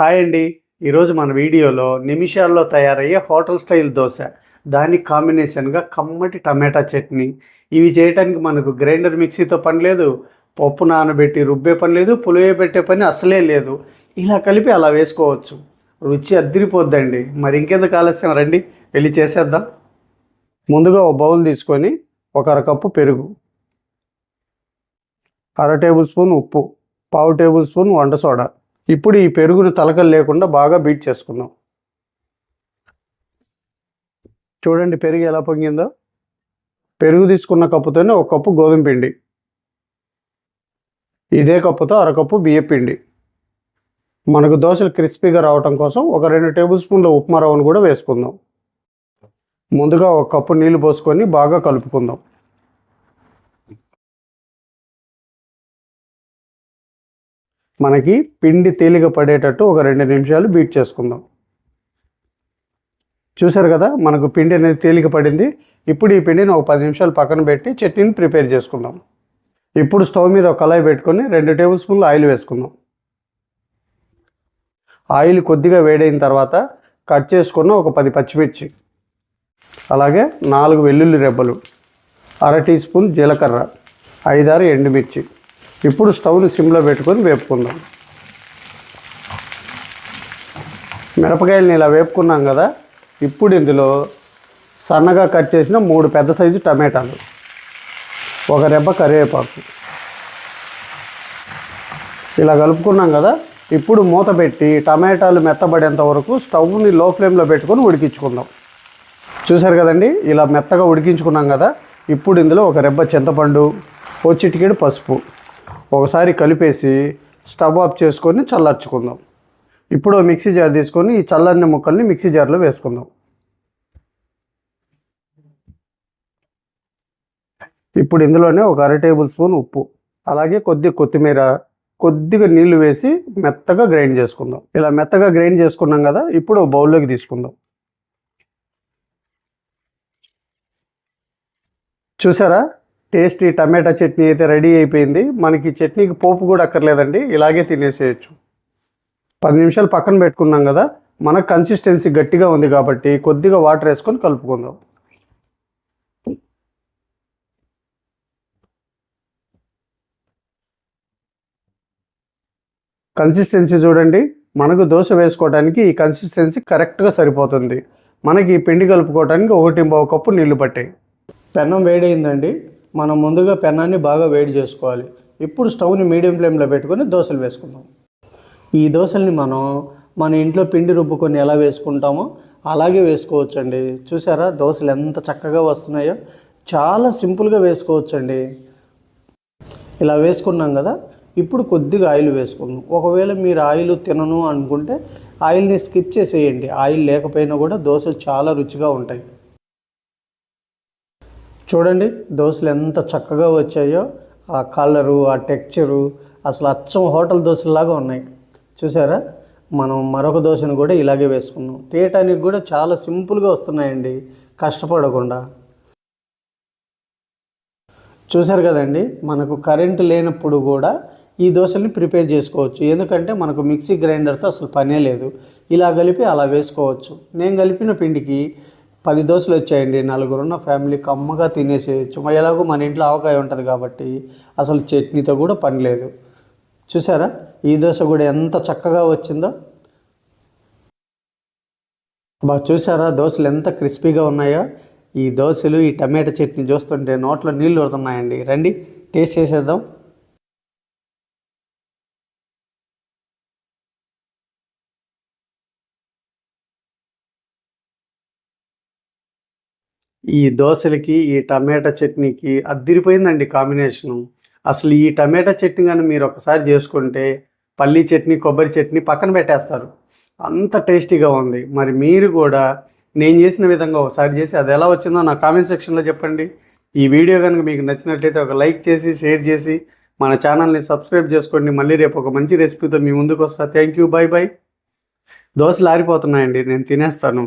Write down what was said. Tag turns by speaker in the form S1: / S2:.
S1: Hi అండి. ఈరోజు మన వీడియోలో నిమిషాల్లో తయారయ్యే హోటల్ స్టైల్ దోశ, దానికి కాంబినేషన్గా కమ్మటి టమాటా చట్నీ. ఇవి చేయడానికి మనకు గ్రైండర్ మిక్సీతో పని లేదు, పప్పు నానబెట్టి రుబ్బే పని లేదు, పులియబెట్టే పని అసలే లేదు. ఇలా కలిపి అలా వేసుకోవచ్చు. రుచి అద్దిరిపోద్దండి. మరి ఇంకెందుకు ఆలస్యం, రండి వెళ్ళి చేసేద్దాం. ముందుగా ఒక బౌల్ తీసుకొని ఒక అరకప్పు పెరుగు, అర టేబుల్ స్పూన్ ఉప్పు, పావు టేబుల్ స్పూన్ వంట సోడా. ఇప్పుడు ఈ పెరుగును తలకలు లేకుండా బాగా బీట్ చేసుకుందాం. చూడండి పెరుగు ఎలా పొంగిందో. పెరుగు తీసుకున్న కప్పుతోనే ఒక కప్పు గోధుమ పిండి, ఇదే కప్పుతో అరకప్పు బియ్య పిండి. మనకు దోశలు క్రిస్పీగా రావటం కోసం ఒక 2 టేబుల్ స్పూన్ల ఉప్మా రవ్వను కూడా వేసుకుందాం. ముందుగా ఒక కప్పు నీళ్లు పోసుకొని బాగా కలుపుకుందాం. మనకి పిండి తేలిక పడేటట్టు ఒక 2 నిమిషాలు బీట్ చేసుకుందాం. చూసారు కదా, మనకు పిండి అనేది తేలిక పడింది. ఇప్పుడు ఈ పిండిని ఒక 10 నిమిషాలు పక్కన పెట్టి చట్నీని ప్రిపేర్ చేసుకుందాం. ఇప్పుడు స్టవ్ మీద ఒక కళాయి పెట్టుకొని 2 టేబుల్ స్పూన్లు ఆయిల్ వేసుకుందాం. ఆయిల్ కొద్దిగా వేడైన తర్వాత కట్ చేసుకున్న ఒక 10 పచ్చిమిర్చి, అలాగే 4 వెల్లుల్లి రెబ్బలు, అర టీ స్పూన్ జీలకర్ర, 5-6 ఎండుమిర్చి. ఇప్పుడు స్టవ్ని సిమ్లో పెట్టుకొని వేపుకుందాం. మిరపకాయలని ఇలా వేపుకున్నాం కదా, ఇప్పుడు ఇందులో సన్నగా కట్ చేసిన 3 పెద్ద సైజు టమాటాలు, ఒక రెబ్బ కరివేపాకు ఇలా కలుపుకున్నాం కదా. ఇప్పుడు మూత పెట్టి టమాటాలు మెత్తబడేంత వరకు స్టవ్ని లో ఫ్లేమ్లో పెట్టుకొని ఉడికించుకుందాం. చూసారు కదండి, ఇలా మెత్తగా ఉడికించుకున్నాం కదా. ఇప్పుడు ఇందులో ఒక రెబ్బ చింతపండు, ఓ చిటికెడు పసుపు ఒకసారి కలిపేసి స్టవ్ ఆఫ్ చేసుకొని చల్లార్చుకుందాం. ఇప్పుడు మిక్సీ జార్ తీసుకొని ఈ చల్లారిన ముక్కల్ని మిక్సీ జార్లో వేసుకుందాం. ఇప్పుడు ఇందులోనే ఒక అర టేబుల్ స్పూన్ ఉప్పు, అలాగే కొత్తిమీర, కొద్దిగా నీళ్లు వేసి మెత్తగా గ్రైండ్ చేసుకుందాం. ఇలా మెత్తగా గ్రైండ్ చేసుకున్నాం కదా, ఇప్పుడు బౌల్లోకి తీసుకుందాం. చూసారా, టేస్టీ టమాటా చట్నీ అయితే రెడీ అయిపోయింది. మనకి చట్నీకి పోపు కూడా అక్కర్లేదండి, ఇలాగే తినేసేయచ్చు. 10 నిమిషాలు పక్కన పెట్టుకున్నాం కదా, మనకు కన్సిస్టెన్సీ గట్టిగా ఉంది కాబట్టి కొద్దిగా వాటర్ వేసుకొని కలుపుకుందాం. కన్సిస్టెన్సీ చూడండి, మనకు దోశ వేసుకోవడానికి ఈ కన్సిస్టెన్సీ కరెక్ట్గా సరిపోతుంది. మనకి ఈ పిండి కలుపుకోవడానికి 1.5 కప్పు నీళ్లు పట్టాయి. పెన్నం వేడైందండి. మనం ముందుగా పెన్నాన్ని బాగా వేడి చేసుకోవాలి. ఇప్పుడు స్టవ్ని మీడియం ఫ్లేమ్లో పెట్టుకొని దోశలు వేసుకుందాం. ఈ దోశల్ని మన ఇంట్లో పిండి రుబ్బుకొని ఎలా వేసుకుంటామో అలాగే వేసుకోవచ్చండి. చూసారా దోశలు ఎంత చక్కగా వస్తున్నాయో, చాలా సింపుల్గా వేసుకోవచ్చండి. ఇలా వేసుకున్నాం కదా, ఇప్పుడు కొద్దిగా ఆయిల్ వేసుకుందాం. ఒకవేళ మీరు ఆయిల్ తినను అనుకుంటే ఆయిల్ని స్కిప్ చేసేయండి. ఆయిల్ లేకపోయినా కూడా దోశలు చాలా రుచిగా ఉంటాయి. చూడండి దోశలు ఎంత చక్కగా వచ్చాయో, ఆ కలరు, ఆ టెక్చరు అసలు అచ్చం హోటల్ దోశలాగా ఉన్నాయి. చూసారా, మనం మరొక దోశను కూడా ఇలాగే వేసుకున్నాం. తీయటానికి కూడా చాలా సింపుల్గా వస్తున్నాయండి, కష్టపడకుండా. చూసారు కదండి, మనకు కరెంటు లేనప్పుడు కూడా ఈ దోశల్ని ప్రిపేర్ చేసుకోవచ్చు. ఎందుకంటే మనకు మిక్సీ గ్రైండర్తో అసలు పనే లేదు. ఇలా కలిపి అలా వేసుకోవచ్చు. నేను కలిపిన పిండికి 10 దోశలు వచ్చాయండి. 4 ఉన్న ఫ్యామిలీ కమ్మగా తినేసేయచ్చు. ఎలాగో మన ఇంట్లో ఆవకాయ ఉంటుంది కాబట్టి అసలు చట్నీతో కూడా పని లేదు. చూసారా, ఈ దోశ కూడా ఎంత చక్కగా వచ్చిందో. బాగా చూసారా దోశలు ఎంత క్రిస్పీగా ఉన్నాయో. ఈ దోశలు, ఈ టమాటా చట్నీ చూస్తుంటే నోట్లో నీళ్ళు ఉడుతున్నాయండి. రండి టేస్ట్ చేసేద్దాం. ఈ దోశలకి ఈ టమాటా చట్నీకి అద్దిరిపోయిందండి కాంబినేషను. అసలు ఈ టమాటా చట్నీ కానీ మీరు ఒకసారి చేసుకుంటే పల్లీ చట్నీ, కొబ్బరి చట్నీ పక్కన పెట్టేస్తారు, అంత టేస్టీగా ఉంది. మరి మీరు కూడా నేను చేసిన విధంగా ఒకసారి చేసి అది ఎలా వచ్చిందో నా కామెంట్ సెక్షన్లో చెప్పండి. ఈ వీడియో కనుక మీకు నచ్చినట్లయితే ఒక లైక్ చేసి, షేర్ చేసి మన ఛానల్ని సబ్స్క్రైబ్ చేసుకోండి. మళ్ళీ రేపు ఒక మంచి రెసిపీతో మీ ముందుకు వస్తా. Thank you, by by. దోశలు ఆరిపోతున్నాయండి, నేను తినేస్తాను.